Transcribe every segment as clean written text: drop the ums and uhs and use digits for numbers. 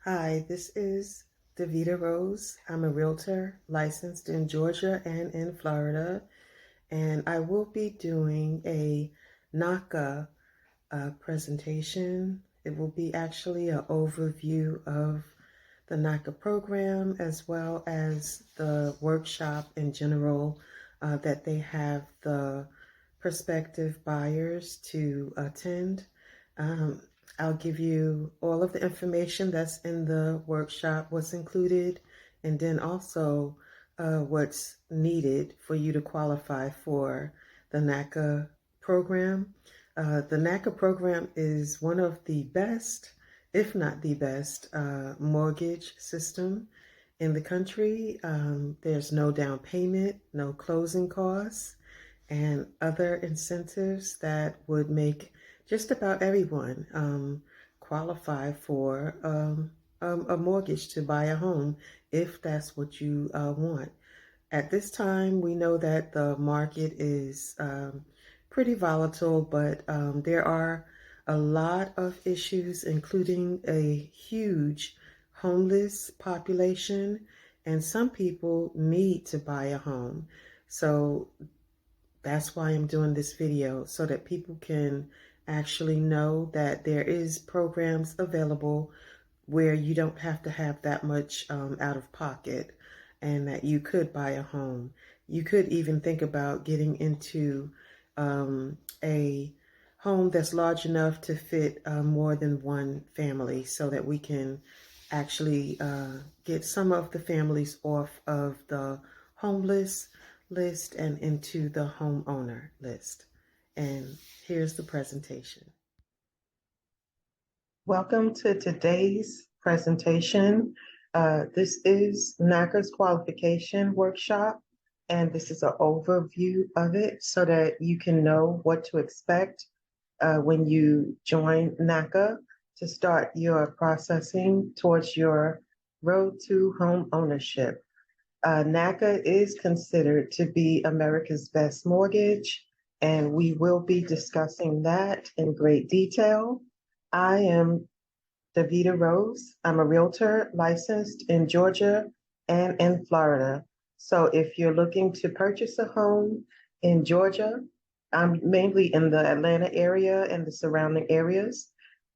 Hi, this is Davida Roze. I'm a realtor licensed in Georgia and in Florida, and I will be doing a NACA presentation. It will be actually an overview of the NACA program as well as the workshop in general that they have the prospective buyers to attend. Um, I'll give you all of the information that's in the workshop, what's included, and then also what's needed for you to qualify for the NACA program. The NACA program is one of the best, if not the best, mortgage system in the country. There's no down payment, no closing costs, and other incentives that would make just about everyone qualify for a mortgage to buy a home if that's what you want. At this time, we know that the market is pretty volatile, but there are a lot of issues, including a huge homeless population, and some people need to buy a home. So that's why I'm doing this video, so that people can actually know that there is programs available where you don't have to have that much out of pocket and that you could buy a home. You could even think about getting into a home that's large enough to fit more than one family so that we can actually get some of the families off of the homeless list and into the homeowner list. And here's the presentation. Welcome to today's presentation. This is NACA's qualification workshop, and this is an overview of it so that you can know what to expect when you join NACA to start your processing towards your road to home ownership. NACA is considered to be America's best mortgage, and we will be discussing that in great detail. I am Davida Roze. I'm a realtor licensed in Georgia and in Florida. So if you're looking to purchase a home in Georgia, I'm mainly in the Atlanta area and the surrounding areas.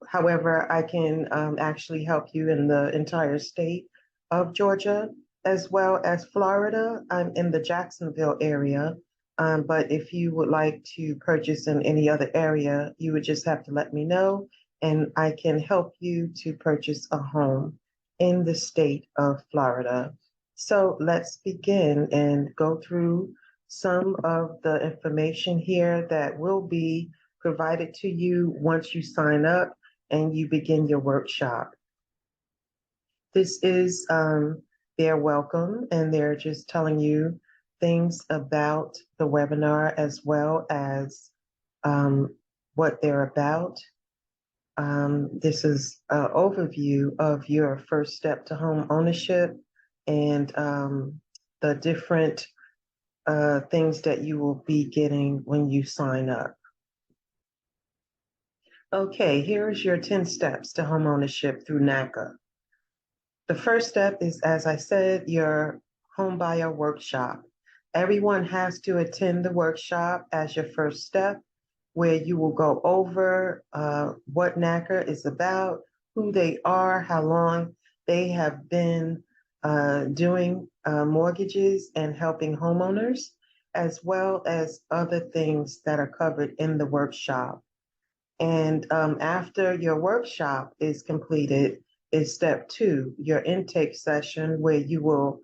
However, I can actually help you in the entire state of Georgia as well as Florida. I'm in the Jacksonville area. But if you would like to purchase in any other area, you would just have to let me know and I can help you to purchase a home in the state of Florida. So let's begin and go through some of the information here that will be provided to you once you sign up and you begin your workshop. This is their welcome, and they're just telling you things about the webinar as well as what they're about. This is an overview of your first step to home ownership and the different things that you will be getting when you sign up. Okay, here's your 10 steps to home ownership through NACA. The first step is, as I said, your home buyer workshop. Everyone has to attend the workshop as your first step, where you will go over what NACA is about, who they are, how long they have been doing mortgages and helping homeowners, as well as other things that are covered in the workshop. And after your workshop is completed, is step 2, your intake session, where you will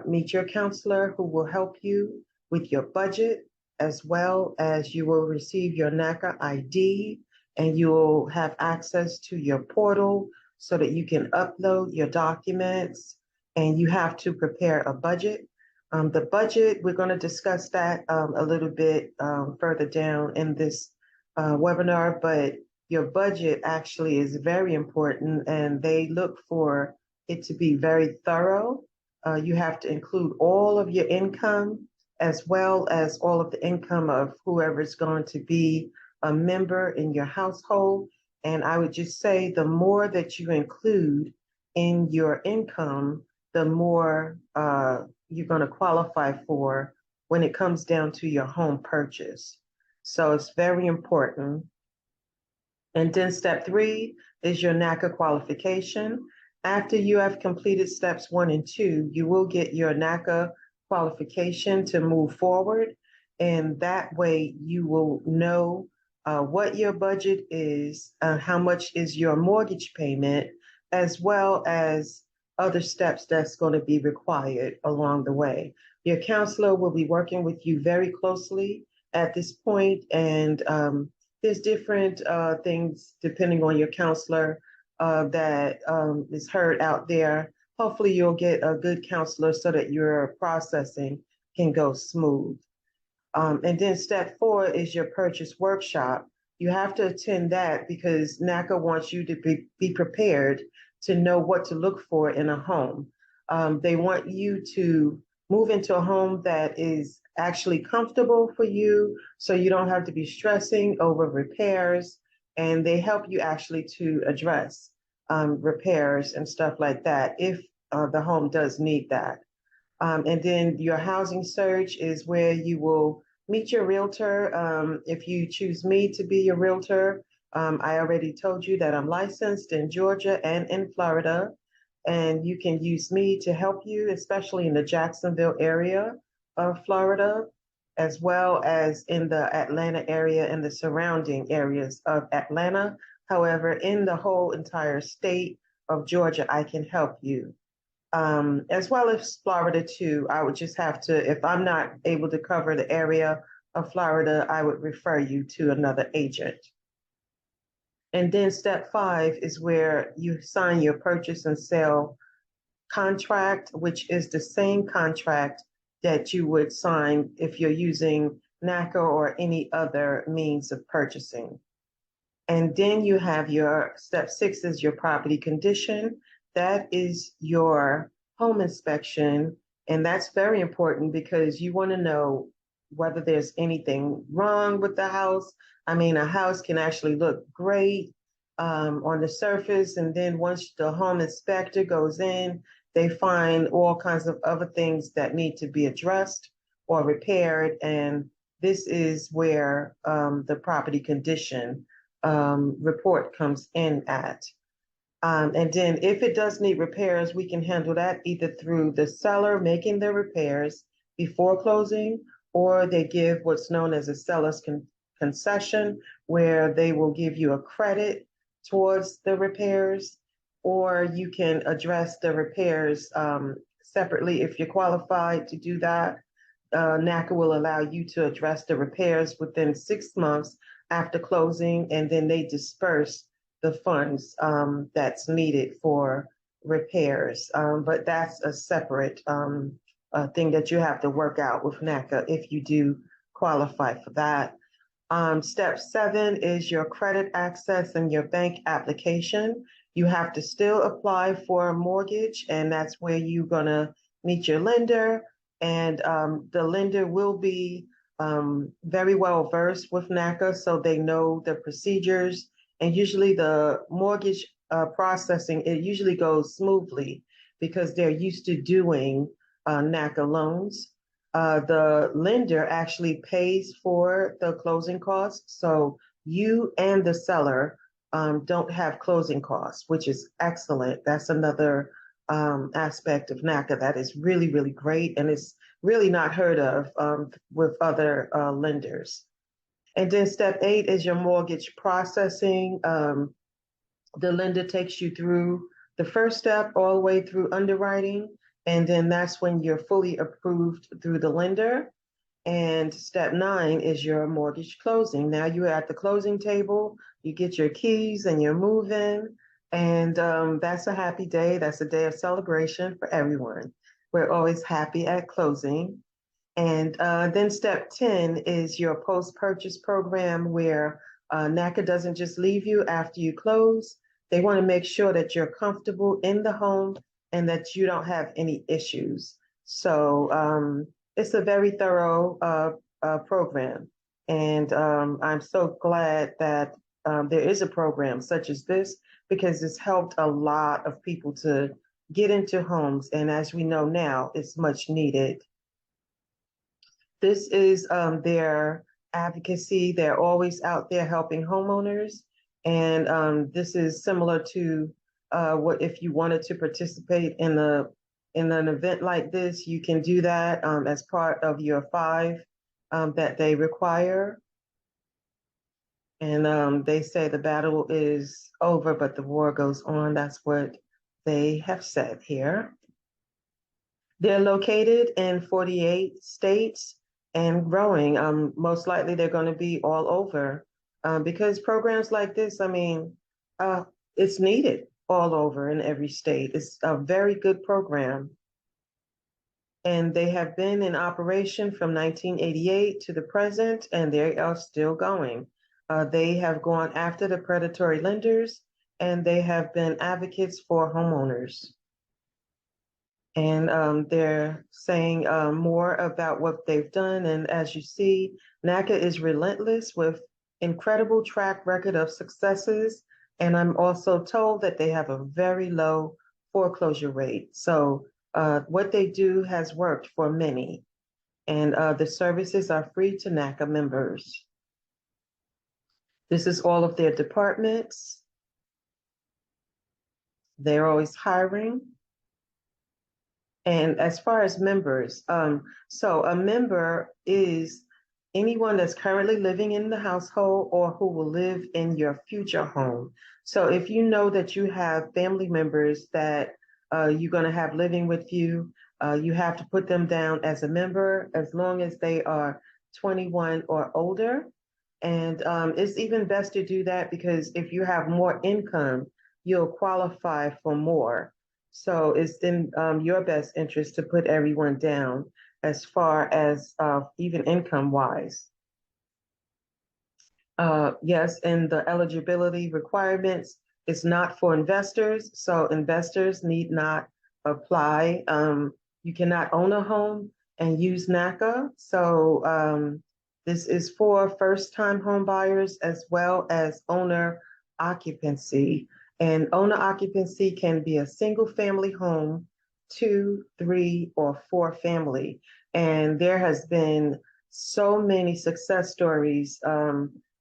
meet your counselor who will help you with your budget, as well as you will receive your NACA ID and you will have access to your portal so that you can upload your documents and you have to prepare a budget. The budget, we're going to discuss that a little bit further down in this webinar, but your budget actually is very important and they look for it to be very thorough. You have to include all of your income as well as all of the income of whoever is going to be a member in your household. And I would just say the more that you include in your income, the more you're going to qualify for when it comes down to your home purchase. So it's very important. And then step 3 is your NACA qualification. After you have completed steps 1 and 2, you will get your NACA qualification to move forward. And that way you will know what your budget is, how much is your mortgage payment, as well as other steps that's going to be required along the way. Your counselor will be working with you very closely at this point, and there's different things depending on your counselor that is heard out there. Hopefully, you'll get a good counselor so that your processing can go smooth. And then step 4 is your purchase workshop. You have to attend that because NACA wants you to be prepared to know what to look for in a home. They want you to move into a home that is actually comfortable for you so you don't have to be stressing over repairs. And they help you actually to address repairs and stuff like that if the home does need that. And then your housing search is where you will meet your realtor. If you choose me to be your realtor, I already told you that I'm licensed in Georgia and in Florida, and you can use me to help you, especially in the Jacksonville area of Florida, as well as in the Atlanta area and the surrounding areas of Atlanta. However, in the whole entire state of Georgia, I can help you. As well as Florida too. I would just have to, if I'm not able to cover the area of Florida, I would refer you to another agent. And then step 5 is where you sign your purchase and sale contract, which is the same contract that you would sign if you're using NACA or any other means of purchasing. And then you have your step 6 is your property condition. That is your home inspection. And that's very important because you want to know whether there's anything wrong with the house. I mean, a house can actually look great on the surface. And then once the home inspector goes in, they find all kinds of other things that need to be addressed or repaired. And this is where the property condition report comes in at. And then if it does need repairs, we can handle that either through the seller making the repairs before closing, or they give what's known as a seller's concession, where they will give you a credit towards the repairs, or you can address the repairs separately if you're qualified to do that. NACA will allow you to address the repairs within 6 months after closing, and then they disperse the funds that's needed for repairs. But that's a separate thing that you have to work out with NACA if you do qualify for that. Step 7 is your credit access and your bank application. You have to still apply for a mortgage, and that's where you're going to meet your lender. And the lender will be very well versed with NACA, so they know the procedures. And usually the mortgage processing, it usually goes smoothly because they're used to doing NACA loans. The lender actually pays for the closing costs, so you and the seller don't have closing costs, which is excellent. That's another aspect of NACA that is really, really great, and it's really not heard of with other lenders. And then step 8 is your mortgage processing. The lender takes you through the first step all the way through underwriting, and then that's when you're fully approved through the lender. And step 9 is your mortgage closing. Now you're at the closing table, you get your keys and you're moving. And that's a happy day. That's a day of celebration for everyone. We're always happy at closing. And then step 10 is your post-purchase program where NACA doesn't just leave you after you close. They want to make sure that you're comfortable in the home and that you don't have any issues. So it's a very thorough program. And I'm so glad that there is a program such as this, because it's helped a lot of people to get into homes. And as we know now, it's much needed. This is their advocacy. They're always out there helping homeowners. And this is similar to what if you wanted to participate in an event like this, you can do that as part of your 5 that they require. And they say the battle is over, but the war goes on. That's what they have said here. They're located in 48 states and growing. Most likely they're going to be all over because programs like this, I mean, it's needed all over in every state. It's a very good program. And they have been in operation from 1988 to the present, and they are still going. They have gone after the predatory lenders, and they have been advocates for homeowners. And they're saying more about what they've done. And as you see, NACA is relentless with incredible track record of successes. And I'm also told that they have a very low foreclosure rate. So what they do has worked for many. And the services are free to NACA members. This is all of their departments. They're always hiring. And as far as members, so a member is anyone that's currently living in the household or who will live in your future home. So if you know that you have family members that you're going to have living with you, you have to put them down as a member as long as they are 21 or older. And it's even best to do that because if you have more income, you'll qualify for more. So it's in your best interest to put everyone down as far as even income wise. Yes, and the eligibility requirements is not for investors. So investors need not apply. You cannot own a home and use NACA. So this is for first-time home buyers as well as owner occupancy. And owner occupancy can be a single family home, 2, 3, or 4 family. And there has been so many success stories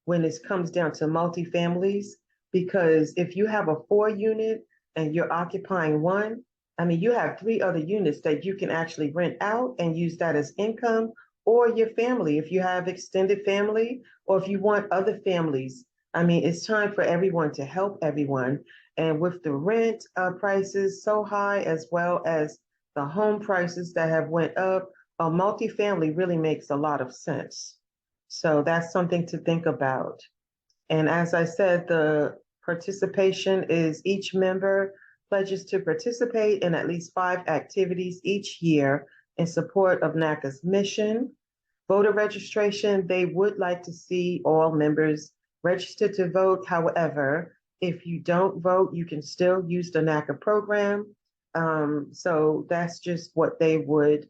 when it comes down to multifamilies, because if you have a 4 unit and you're occupying 1, I mean, you have 3 other units that you can actually rent out and use that as income, or your family, if you have extended family, or if you want other families. I mean, it's time for everyone to help everyone. And with the rent prices so high, as well as the home prices that have went up, a multifamily really makes a lot of sense. So that's something to think about. And as I said, the participation is each member pledges to participate in at least 5 activities each year in support of NACA's mission. Voter registration, they would like to see all members registered to vote. However, if you don't vote, you can still use the NACA program. So that's just what they would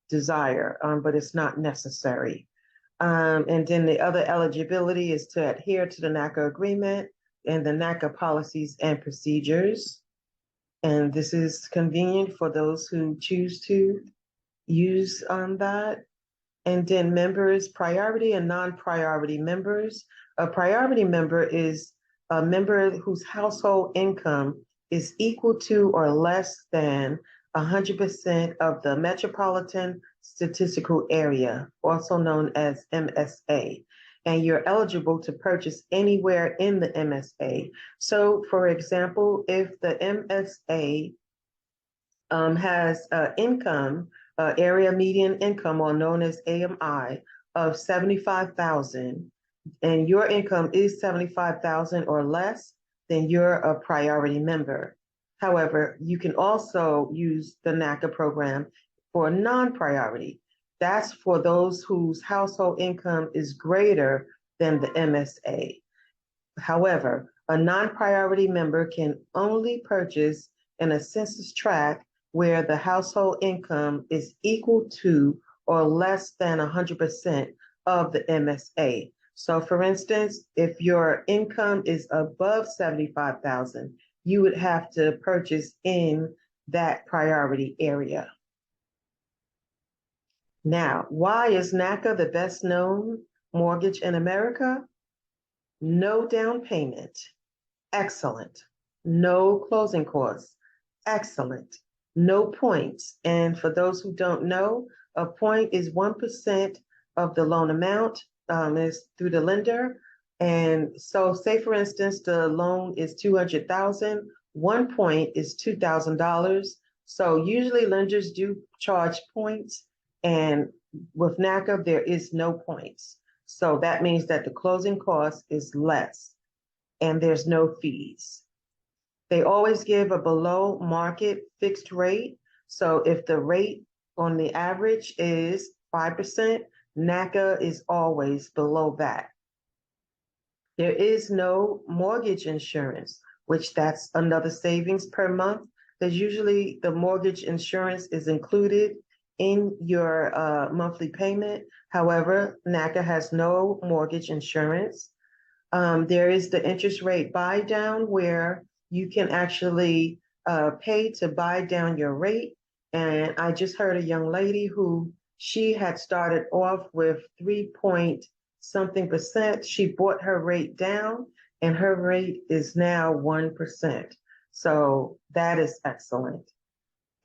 desire, but it's not necessary. And then the other eligibility is to adhere to the NACA agreement and the NACA policies and procedures. And this is convenient for those who choose to use that. And then members, priority and non-priority members. A priority member is a member whose household income is equal to or less than 100% of the metropolitan statistical area, also known as MSA. And you're eligible to purchase anywhere in the MSA. So, for example, if the MSA has income, area median income, or known as AMI, of 75,000, and your income is 75,000 or less, then you're a priority member. However, you can also use the NACA program for non-priority. That's for those whose household income is greater than the MSA. However, a non-priority member can only purchase in a census tract where the household income is equal to or less than 100% of the MSA. So for instance, if your income is above 75,000, you would have to purchase in that priority area. Now, why is NACA the best known mortgage in America? No down payment. Excellent. No closing costs. Excellent. No points. And for those who don't know, a point is 1% of the loan amount is through the lender. And so say for instance, the loan is 200,000, 1 point is $2,000. So usually lenders do charge points, and with NACA, there is no points. So that means that the closing cost is less and there's no fees. They always give a below market fixed rate. So if the rate on the average is 5%, NACA is always below that. There is no mortgage insurance, which that's another savings per month. There's usually the mortgage insurance is included in your monthly payment. However, NACA has no mortgage insurance. There is the interest rate buy down where you can actually pay to buy down your rate. And I just heard a young lady who she had started off with 3 point something percent. She brought her rate down and her rate is now 1%. So that is excellent.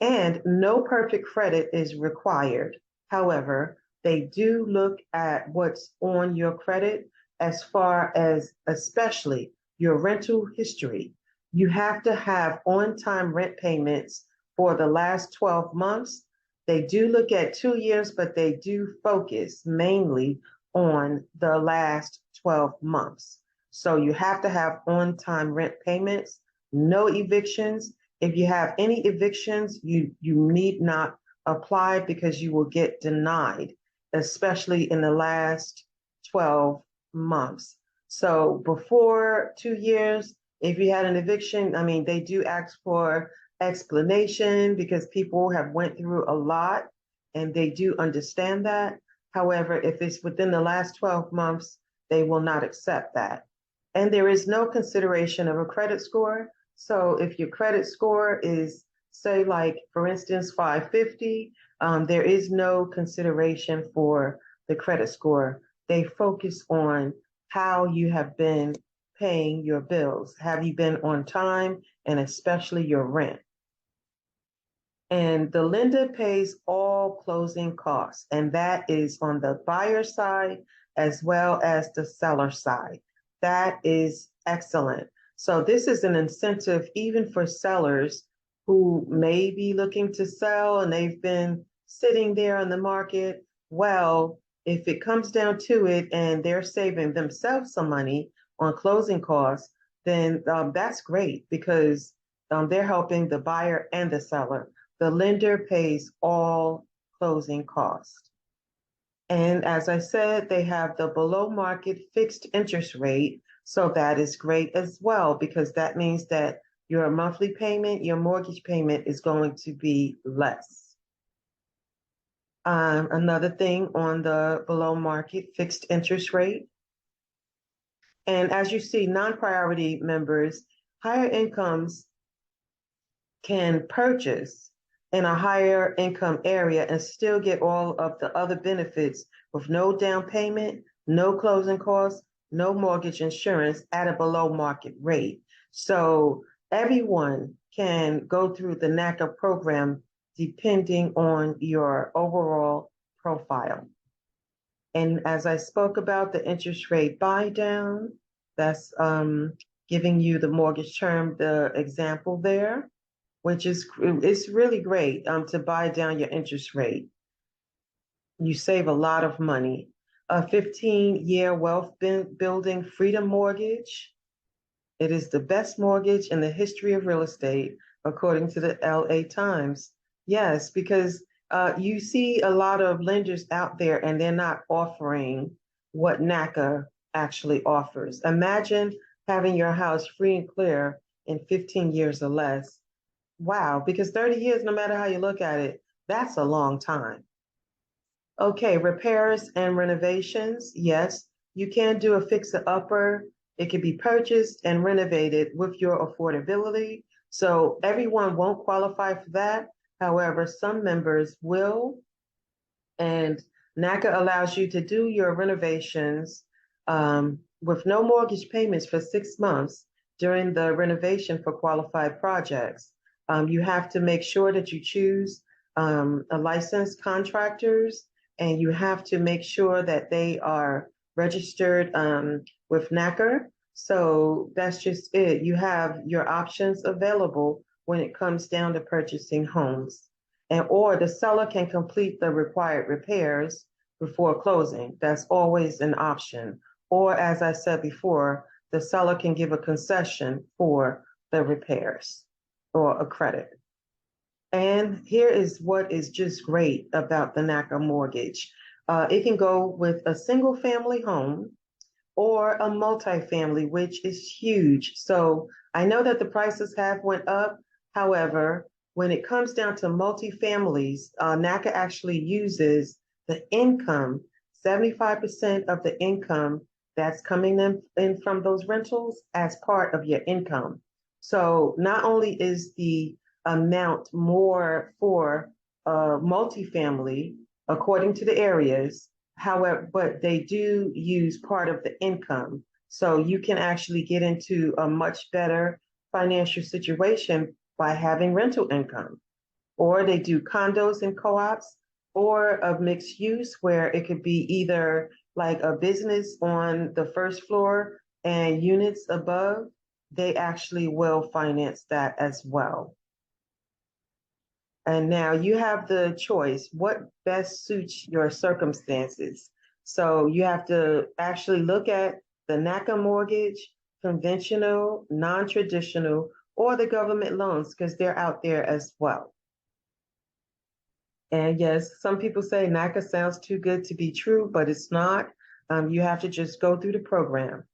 And no perfect credit is required. However, they do look at what's on your credit as far as especially your rental history. You have to have on-time rent payments for the last 12 months. They do look at 2 years, but they do focus mainly on the last 12 months. So you have to have on-time rent payments, no evictions. If you have any evictions, you need not apply because you will get denied, especially in the last 12 months. So before 2 years, if you had an eviction, I mean, they do ask for explanation because people have went through a lot and they do understand that. However, if it's within the last 12 months, they will not accept that. And there is no consideration of a credit score. So if your credit score is, say, like, for instance, 550, there is no consideration for the credit score. They focus on how you have been paying your bills. Have you been on time, and especially your rent? And the lender pays all closing costs, and that is on the buyer side as well as the seller side. That is excellent. So this is an incentive even for sellers who may be looking to sell and they've been sitting there on the market. Well, if it comes down to it and they're saving themselves some money on closing costs, then that's great because they're helping the buyer and the seller. The lender pays all closing costs. And as I said, they have the below market fixed interest rate. So that is great as well, because that means that your monthly payment, your mortgage payment is going to be less. Another thing on the below market fixed interest rate. And as you see, non-priority members, higher incomes can purchase in a higher income area and still get all of the other benefits with no down payment, no closing costs, no mortgage insurance at a below market rate. So everyone can go through the NACA program depending on your overall profile. And as I spoke about the interest rate buy down, that's giving you the mortgage term, the example there, which is it's really great to buy down your interest rate. You save a lot of money. A 15-year wealth building freedom mortgage. It is the best mortgage in the history of real estate, according to the LA Times. Yes, because you see a lot of lenders out there and they're not offering what NACA actually offers. Imagine having your house free and clear in 15 years or less. Wow, because 30 years, no matter how you look at it, that's a long time. Okay, repairs and renovations. Yes, you can do a fixer-upper. It can be purchased and renovated with your affordability. So everyone won't qualify for that. However, some members will, and NACA allows you to do your renovations with no mortgage payments for 6 months during the renovation for qualified projects. You have to make sure that you choose a licensed contractors, and you have to make sure that they are registered with NACA. So that's just it. You have your options available when it comes down to purchasing homes. And or the seller can complete the required repairs before closing. That's always an option. Or as I said before, the seller can give a concession for the repairs or a credit. And here is what is just great about the NACA mortgage. It can go with a single family home or a multifamily, which is huge. So I know that the prices have went up. However, when it comes down to multifamilies, NACA actually uses the income, 75% of the income that's coming in from those rentals as part of your income. So not only is the amount more for multifamily according to the areas, however, but they do use part of the income. So you can actually get into a much better financial situation by having rental income. Or they do condos and co-ops, or a mixed use where it could be either like a business on the first floor and units above. They actually will finance that as well. And now you have the choice, what best suits your circumstances. So you have to actually look at the NACA mortgage, conventional, non-traditional, or the government loans, because they're out there as well. And yes, some people say NACA sounds too good to be true, but it's not. You have to just go through the program.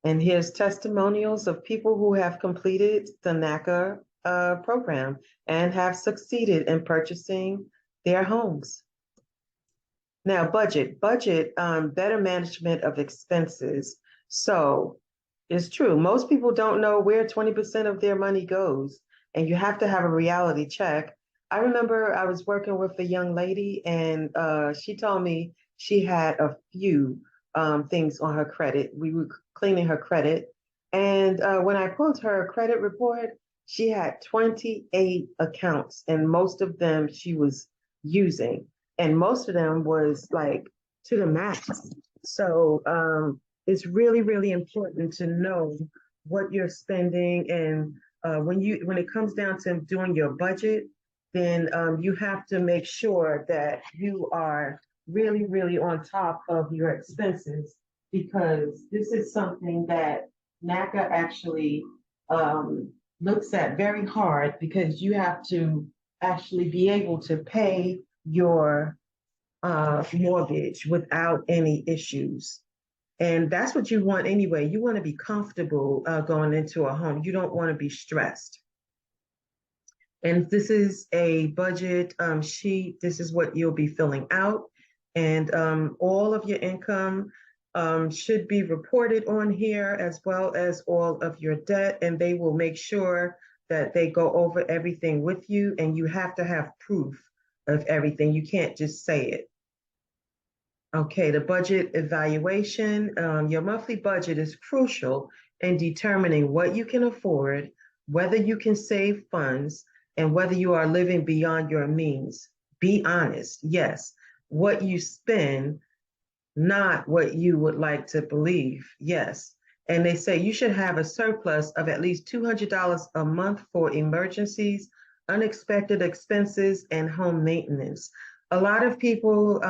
And here's testimonials of people who have completed the NACA program and have succeeded in purchasing their homes. Now, budget, better management of expenses. So it's true. Most people don't know where 20% of their money goes, and you have to have a reality check. I remember I was working with a young lady, and she told me she had a few things on her credit. We were cleaning her credit. And when I pulled her credit report, she had 28 accounts, and most of them she was using, and most of them was like to the max. So it's really, really important to know what you're spending, and when it comes down to doing your budget, then you have to make sure that you are really, really on top of your expenses, because this is something that NACA actually looks at very hard, because you have to actually be able to pay your mortgage without any issues. And that's what you want anyway. You want to be comfortable going into a home. You don't want to be stressed. And this is a budget sheet. This is what you'll be filling out. And all of your income should be reported on here, as well as all of your debt. And they will make sure that they go over everything with you. And you have to have proof of everything. You can't just say it. Okay, the budget evaluation. Your monthly budget is crucial in determining what you can afford, whether you can save funds, and whether you are living beyond your means. Be honest. Yes, what you spend, not what you would like to believe. Yes. And they say you should have a surplus of at least $200 a month for emergencies, unexpected expenses, and home maintenance. A lot of people,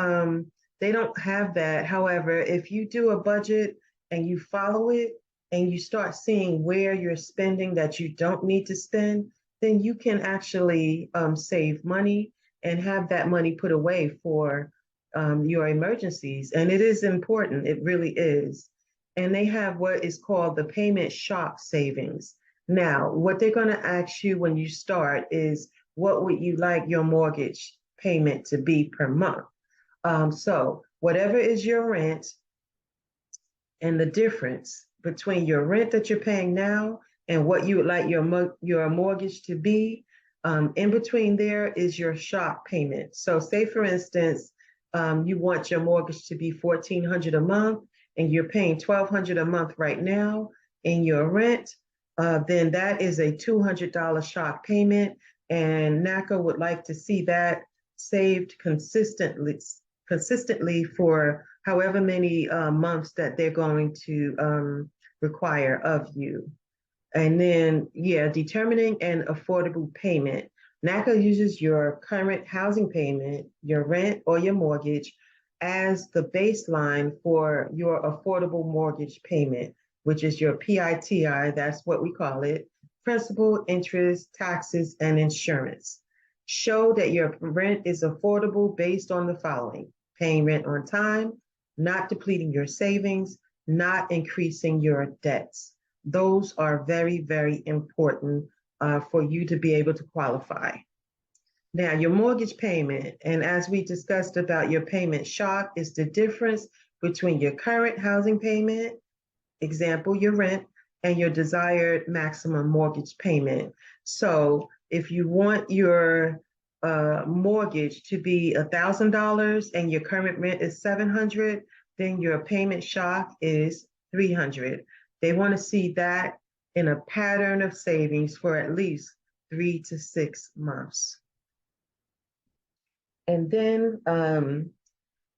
they don't have that. However, if you do a budget and you follow it and you start seeing where you're spending that you don't need to spend, then you can actually save money and have that money put away for your emergencies. And it is important, it really is. And they have what is called the payment shock savings. Now, what they're going to ask you when you start is, what would you like your mortgage payment to be per month? So whatever is your rent, and the difference between your rent that you're paying now and what you would like your mortgage to be. In between there is your shock payment. So say for instance, you want your mortgage to be $1,400 a month and you're paying $1,200 a month right now in your rent, then that is a $200 shock payment. And NACA would like to see that saved consistently for however many months that they're going to require of you. And then, yeah, determining an affordable payment. NACA uses your current housing payment, your rent, or your mortgage as the baseline for your affordable mortgage payment, which is your PITI, that's what we call it, principal, interest, taxes, and insurance. Show that your rent is affordable based on the following: paying rent on time, not depleting your savings, not increasing your debts. Those are very, very important for you to be able to qualify. Now, your mortgage payment, and as we discussed about your payment shock, is the difference between your current housing payment, example, your rent, and your desired maximum mortgage payment. So if you want your mortgage to be $1,000 and your current rent is $700, then your payment shock is $300. They want to see that in a pattern of savings for at least 3 to 6 months. And then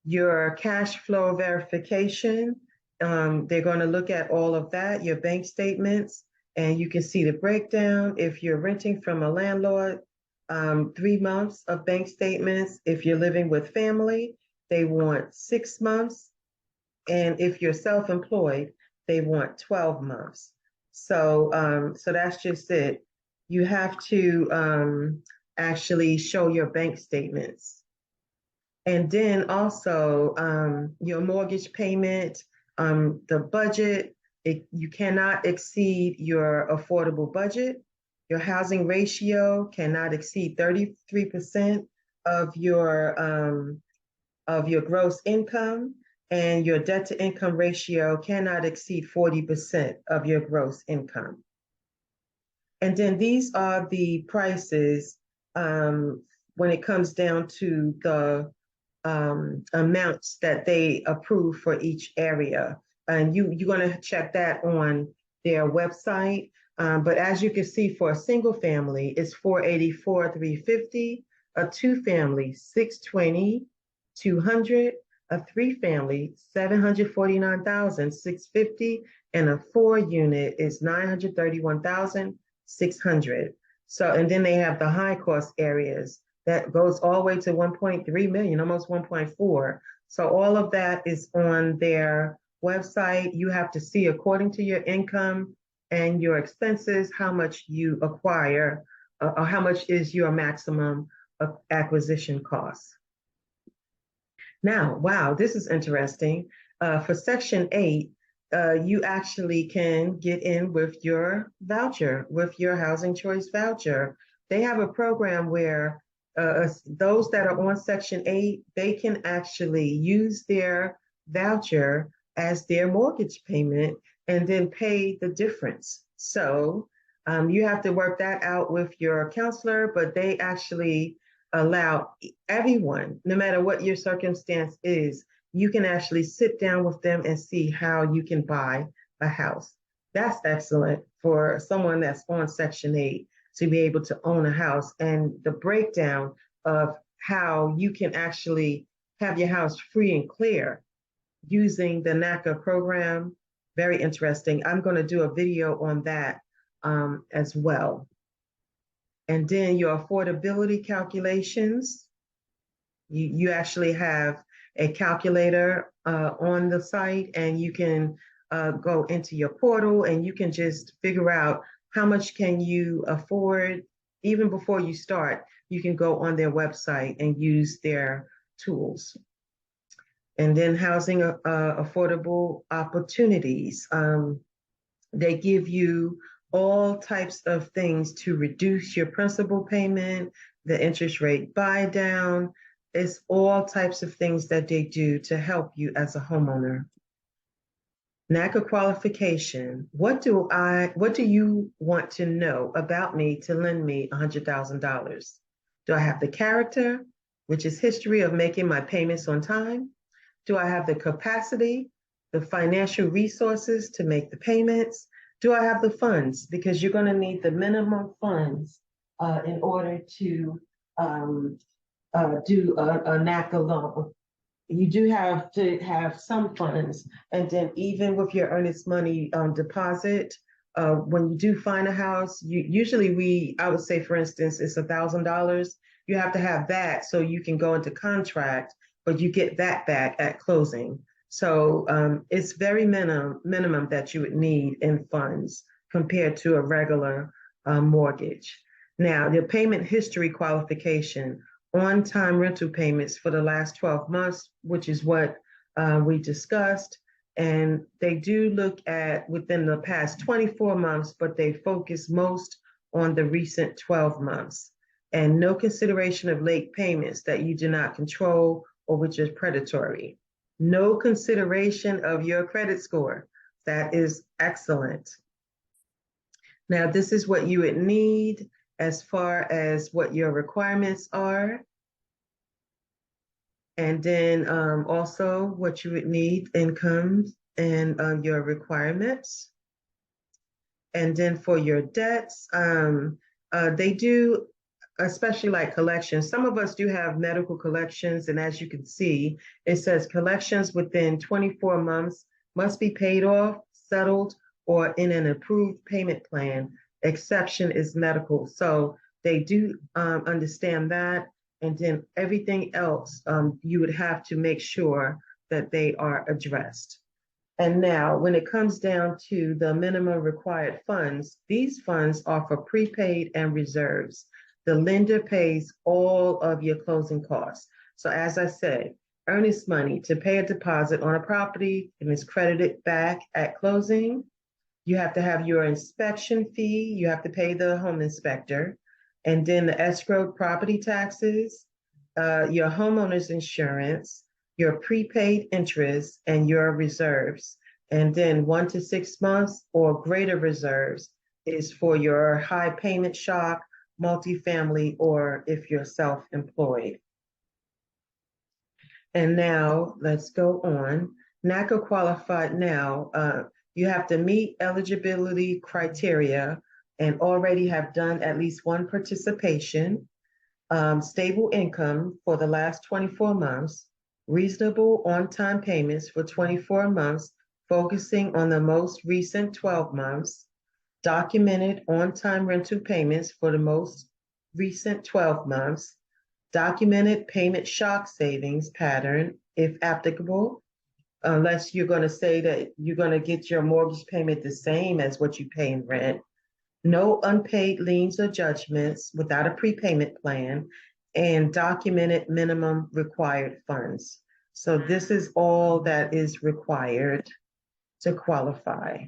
your cash flow verification, they're going to look at all of that, your bank statements, and you can see the breakdown. If you're renting from a landlord, 3 months of bank statements. If you're living with family, they want 6 months. And if you're self-employed, they want 12 months. So that's just it. You have to actually show your bank statements. And then also your mortgage payment, the budget, you cannot exceed your affordable budget. Your housing ratio cannot exceed 33% of your gross income, and your debt to income ratio cannot exceed 40% of your gross income. And then these are the prices when it comes down to the amounts that they approve for each area. And you're going to check that on their website. But as you can see, for a single family, it's $484, $350, a two family, $620, $200, a three family, $749,650, and a 4-unit is $931,600. So, and then they have the high cost areas that goes all the way to 1.3 million, almost 1.4. So all of that is on their website. You have to see, according to your income and your expenses, how much you acquire, or how much is your maximum acquisition cost. Now, wow, this is interesting. For Section 8, you actually can get in with your voucher, with your housing choice voucher. They have a program where those that are on Section 8, they can actually use their voucher as their mortgage payment and then pay the difference. So you have to work that out with your counselor, but they actually allow everyone, no matter what your circumstance is, you can actually sit down with them and see how you can buy a house. That's excellent for someone that's on Section 8 to be able to own a house, and the breakdown of how you can actually have your house free and clear using the NACA program. Very interesting. I'm going to do a video on that as well. And then your affordability calculations. You actually have a calculator on the site, and you can go into your portal and you can just figure out how much can you afford. Even before you start, you can go on their website and use their tools. And then housing affordable opportunities. They give you all types of things to reduce your principal payment, the interest rate buy down. It's all types of things that they do to help you as a homeowner. NACA qualification. What do you want to know about me to lend me $100,000? Do I have the character, which is history of making my payments on time? Do I have the capacity, the financial resources to make the payments? Do I have the funds? Because you're going to need the minimum funds in order to do a NACA loan. You do have to have some funds, and then even with your earnest money deposit, when you do find a house, I would say, for instance, it's $1,000. You have to have that so you can go into contract, but you get that back at closing. So it's very minimum that you would need in funds compared to a regular mortgage. Now, the payment history qualification, on-time rental payments for the last 12 months, which is what we discussed. And they do look at within the past 24 months, but they focus most on the recent 12 months. And no consideration of late payments that you do not control or which is predatory. No consideration of your credit score. That is excellent. Now, this is what you would need as far as what your requirements are. And then also what you would need, incomes and your requirements. And then for your debts, they do, especially like collections. Some of us do have medical collections. And as you can see, it says collections within 24 months must be paid off, settled, or in an approved payment plan. Exception is medical. So they do understand that. And then everything else, you would have to make sure that they are addressed. And now, when it comes down to the minimum required funds, these funds are for prepaid and reserves. The lender pays all of your closing costs. So as I said, earnest money to pay a deposit on a property and is credited back at closing. You have to have your inspection fee. You have to pay the home inspector. And then the escrowed property taxes, your homeowner's insurance, your prepaid interest, and your reserves. And then 1 to 6 months or greater reserves is for your high payment shock, multifamily, or if you're self-employed. And now let's go on. NACA qualified now, you have to meet eligibility criteria and already have done at least one participation, stable income for the last 24 months, reasonable on-time payments for 24 months, focusing on the most recent 12 months, documented on-time rental payments for the most recent 12 months, documented payment shock savings pattern, if applicable, unless you're going to say that you're going to get your mortgage payment the same as what you pay in rent. No unpaid liens or judgments without a prepayment plan, and documented minimum required funds. So this is all that is required to qualify.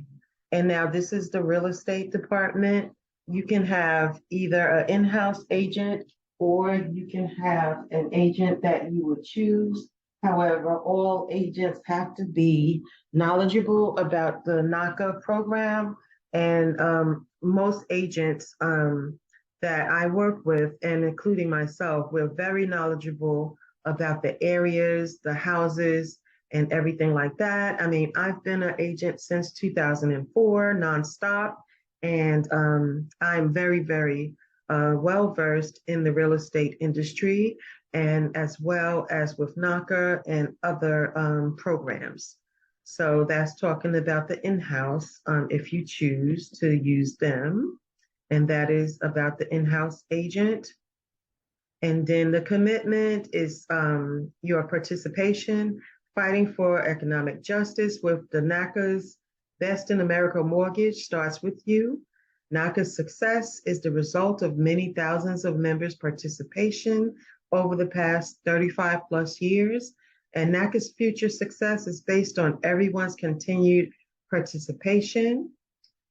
And now this is the real estate department. You can have either an in-house agent or you can have an agent that you would choose. However, all agents have to be knowledgeable about the NACA program. And most agents that I work with, and including myself, we're very knowledgeable about the areas, the houses, and everything like that. I mean, I've been an agent since 2004, nonstop, and I'm very, very well-versed in the real estate industry, and as well as with NACA and other programs. So that's talking about the in-house, if you choose to use them, and that is about the in-house agent. And then the commitment is your participation, fighting for economic justice with the NACA's Best in America Mortgage starts with you. NACA's success is the result of many thousands of members' participation over the past 35 plus years. And NACA's future success is based on everyone's continued participation.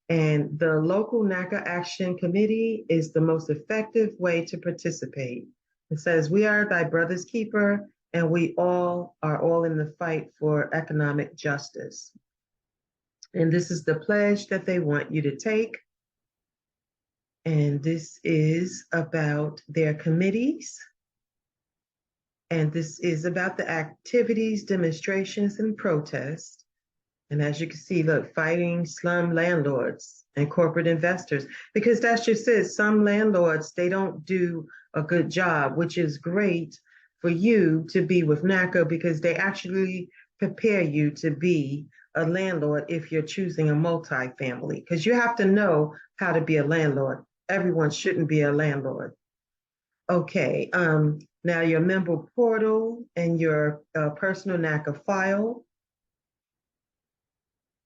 And the local NACA Action Committee is the most effective way to participate. It says, we are thy brother's keeper, and we all are all in the fight for economic justice. And this is the pledge that they want you to take. And this is about their committees. And this is about the activities, demonstrations, and protests. And as you can see, look, fighting slum landlords and corporate investors, because that's just it. Some landlords, they don't do a good job, which is great for you to be with NACA because they actually prepare you to be a landlord if you're choosing a multifamily, because you have to know how to be a landlord. Everyone shouldn't be a landlord. Okay, now your member portal and your personal NACA file.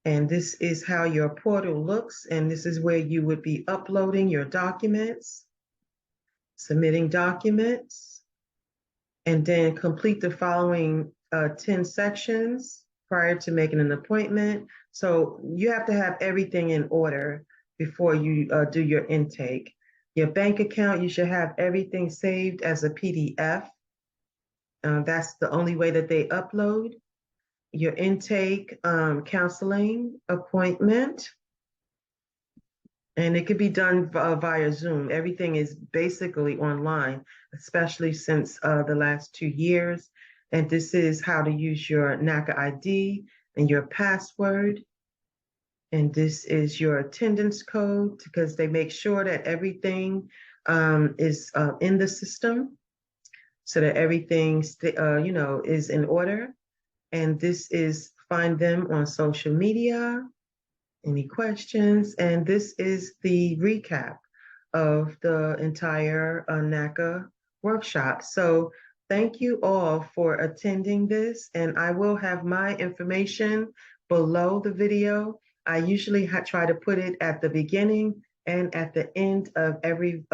And this is how your portal looks. And this is where you would be uploading your documents, submitting documents, and then complete the following 10 sections prior to making an appointment. So you have to have everything in order before you do your intake. Your bank account, you should have everything saved as a PDF. That's the only way that they upload. Your intake, counseling appointment, and it could be done via Zoom. Everything is basically online, especially since the last 2 years. And this is how to use your NACA ID and your password. And this is your attendance code because they make sure that everything is in the system so that everything, is in order. And this is find them on social media. Any questions? And this is the recap of the entire NACA workshop. So thank you all for attending this, and I will have my information below the video. I usually try to put it at the beginning and at the end of every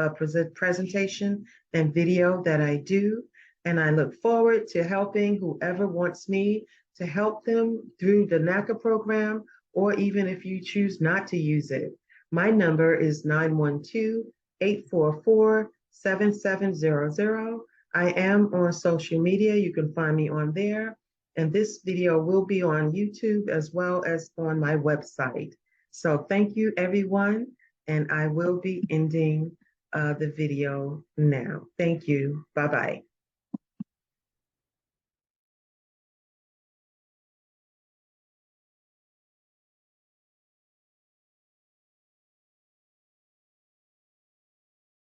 presentation and video that I do. And I look forward to helping whoever wants me to help them through the NACA program, or even if you choose not to use it. My number is 912-844-7700. I am on social media. You can find me on there. And this video will be on YouTube as well as on my website. So thank you, everyone. And I will be ending the video now. Thank you. Bye-bye.